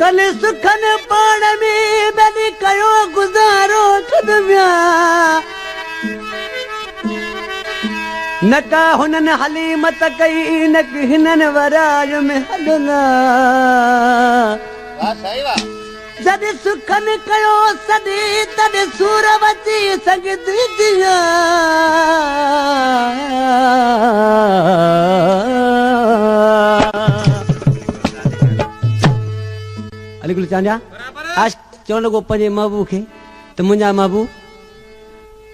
भले सुखन पाण में बनी कयो गुजारो छदविया नका हुनन हलीमत कई न हिनन वराज में हलना वाह सही वाह जद सुखन कयो सदी तद सूरवती सगदी दिया अलीकुल चांजा आज चवण लॻो पंहिंजे महबूब खे त मुंहिंजा महबूब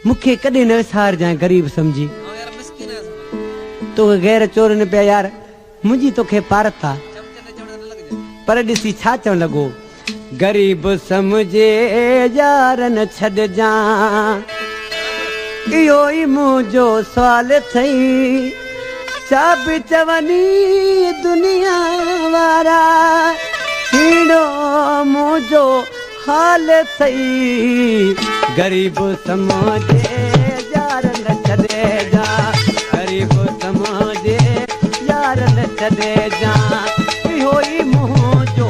मूंखे कॾहिं न विसार जाए गरीब समझी तो गैर चोर न पिया यार मुंहिंजी तोखे पारत आहे पर ॾिसी छा चवण लॻो गरीब समझे यार न छॾजां इहो ई मुंहिंजो सुवाल अथई छा बि चवनी दुनिया वारा हीड़ो मुंहिंजो हाल अथई गरीब समझे यार न छॾजां गरीब समझे यार न छॾजां इहो ई मुंहिंजो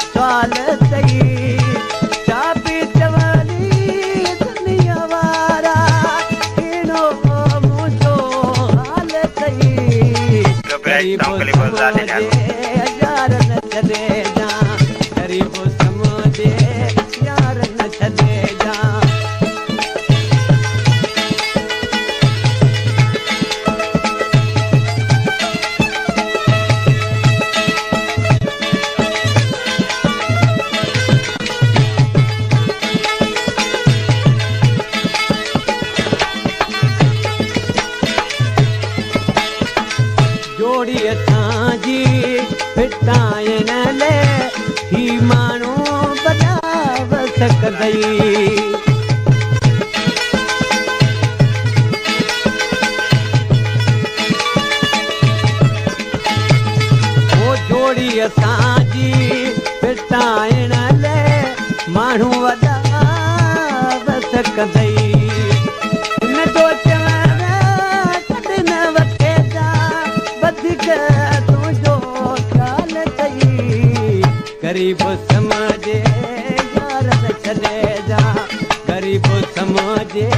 सुवाल अथई छा बि चवनी दुनिया वारा हीड़ो मुंहिंजो हाल अथई गरीब समझे यार न छॾजां गरीब समझे यार न छॾजां जोड़ी असांजी फिटाइण लाइ ही माण्हू बचाव सकदई ओ जोड़ी असांजी फिटाइण लाइ माण्हू बचाव सकदई न तो चवण कॾहिं न वठेजा वधीक तुंहिंजो ख़्याल अथई गरीब समझे यार न छॾजां गरीब समझे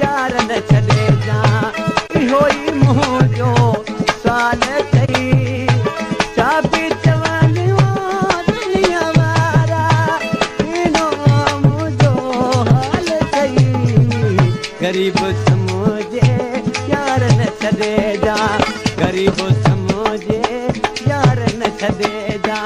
यार न छॾजां इहो ई मुंहिंजो सुवाल अथई छा बि चवनि दुनिया वारा हीड़ो मुंहिंजो हाल अथई गरीब समझे यार न छॾजां गरीब समझे यार न छॾजां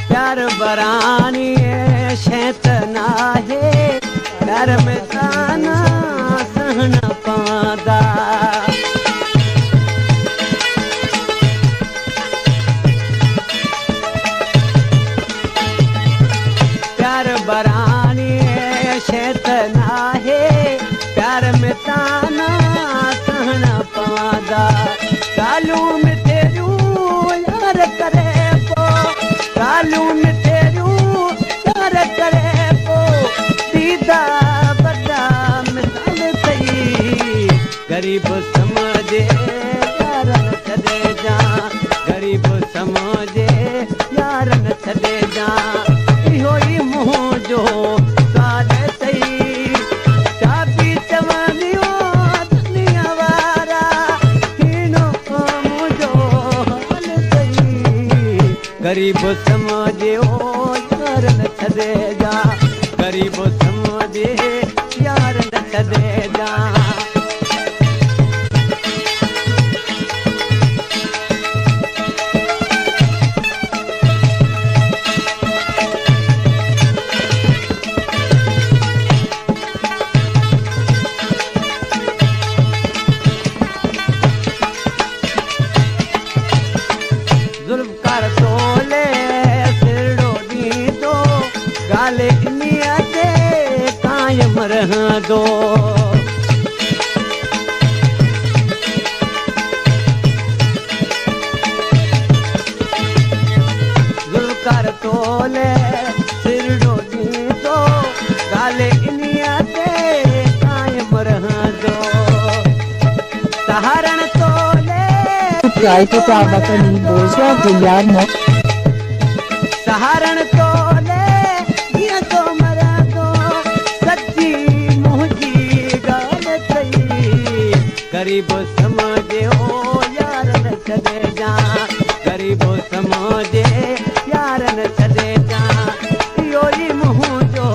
प्यार बरानी शैतान आहे प्यार में ताना सहन पवंदा प्यार बरानी शैतान आहे प्यार में ताना सहन पवंदा ॻाल्हियूं मिठियूं यार करे कालू मिठियूं यार करे पोइ सीधा वॾा मिसाल अथई गरीब समझे यार न छॾजां गरीब समझे यार न छॾजां इहो ई मुंहिंजो सुवाल अथई छा बि चवनि दुनिया वारा हीड़ो मुंहिंजो हाल अथई गरीब समझे यार न छॾजां गरीब समझे यार न छॾजां जुल्फकार तोले सिरड़ो ॾींदो ॻाल्हि इन्हीअ ते कायम रहंदो कर तोले सिर डोली तो गाले इनिया ते कायम रहंदो सहारण तोले Praito Pravakani Bozwa Gulyarno Saharan तोले ये तो मरा दो सच्ची मुझी गाल सही गरीब समझे हो यार न छदे जा गरीब समझे यार न छदे जा योरी मुँह जो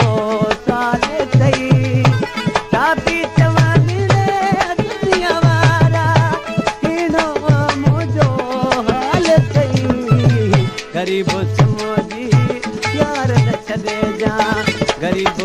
साले सही तापी चवानी ने दुनिया वारा हिनो मुझो हाल सही गरीब समझी यार न छदे जा गरीब